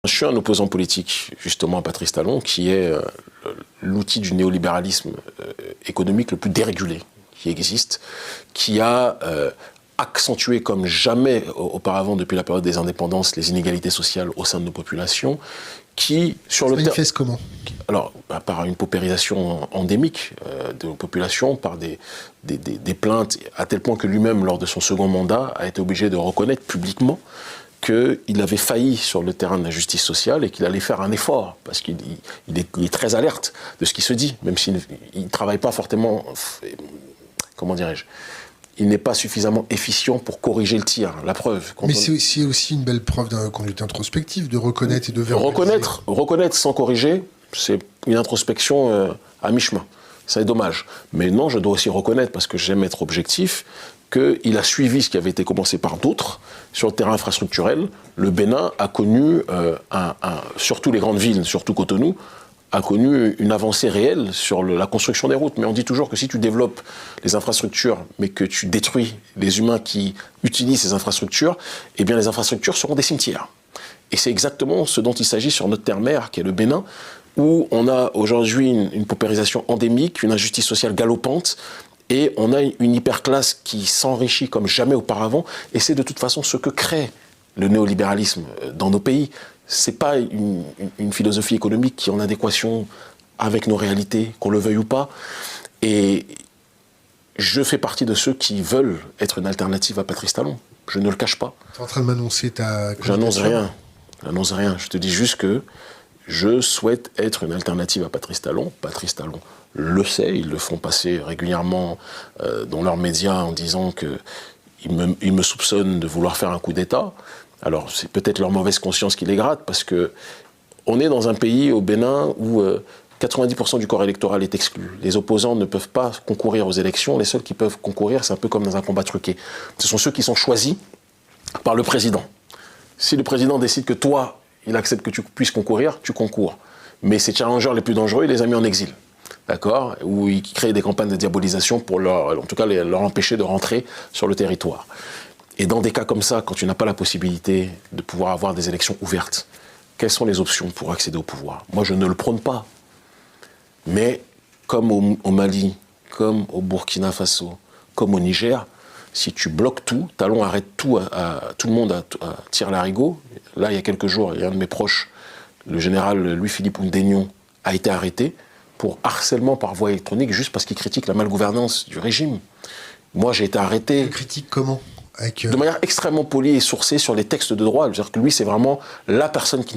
Je suis un opposant politique, justement, à Patrice Talon, qui est l'outil du néolibéralisme économique le plus dérégulé qui existe, qui a accentué comme jamais auparavant depuis la période des indépendances les inégalités sociales au sein de nos populations, qui, sur le manifeste comment? Alors, par une paupérisation endémique de nos populations, par des plaintes, à tel point que lui-même, lors de son second mandat, a été obligé de reconnaître publiquement qu'il avait failli sur le terrain de la justice sociale et qu'il allait faire un effort, parce qu'il est très alerte de ce qui se dit, même s'il ne travaille pas fortement, comment dirais-je, il n'est pas suffisamment efficient pour corriger le tir, la preuve. Mais c'est aussi une belle preuve d'une conduite introspective, de reconnaître et de verbaliser. Reconnaître sans corriger, c'est une introspection à mi-chemin. C'est dommage. Mais non, je dois aussi reconnaître, parce que j'aime être objectif, qu'il a suivi ce qui avait été commencé par d'autres sur le terrain infrastructurel. Le Bénin a connu, surtout les grandes villes, surtout Cotonou, a connu une avancée réelle sur la construction des routes. Mais on dit toujours que si tu développes les infrastructures, mais que tu détruis les humains qui utilisent ces infrastructures, eh bien les infrastructures seront des cimetières. Et c'est exactement ce dont il s'agit sur notre terre-mère, qui est le Bénin, où on a aujourd'hui une paupérisation endémique, une injustice sociale galopante, et on a une hyperclasse qui s'enrichit comme jamais auparavant, et c'est de toute façon ce que crée le néolibéralisme dans nos pays. C'est pas une philosophie économique qui est en adéquation avec nos réalités, qu'on le veuille ou pas. Et je fais partie de ceux qui veulent être une alternative à Patrice Talon. Je ne le cache pas. Tu es en train de m'annoncer ta... J'annonce rien. J'annonce rien. Je te dis juste que je souhaite être une alternative à Patrice Talon. Patrice Talon le sait, ils le font passer régulièrement dans leurs médias en disant qu'ils me soupçonnent de vouloir faire un coup d'État. Alors c'est peut-être leur mauvaise conscience qui les gratte, parce qu'on est dans un pays, au Bénin, où 90% du corps électoral est exclu. Les opposants ne peuvent pas concourir aux élections. Les seuls qui peuvent concourir, c'est un peu comme dans un combat truqué. Ce sont ceux qui sont choisis par le président. Si le président décide que toi, il accepte que tu puisses concourir, tu concours. Mais ces challengers les plus dangereux, il les a mis en exil. D'accord? Où ils créent des campagnes de diabolisation pour en tout cas, leur empêcher de rentrer sur le territoire. Et dans des cas comme ça, quand tu n'as pas la possibilité de pouvoir avoir des élections ouvertes, quelles sont les options pour accéder au pouvoir? Moi, je ne le prône pas. Mais comme au Mali, comme au Burkina Faso, comme au Niger, si tu bloques tout, Talon arrête tout, tout le monde à tir larigot. Là, il y a quelques jours, il y a un de mes proches, le général Louis-Philippe Oundénion, a été arrêté pour harcèlement par voie électronique juste parce qu'il critique la malgouvernance du régime. Moi, j'ai été arrêté... Tu critiques comment? De manière extrêmement polie et sourcée sur les textes de droit. C'est-à-dire que lui, c'est vraiment la personne qui ne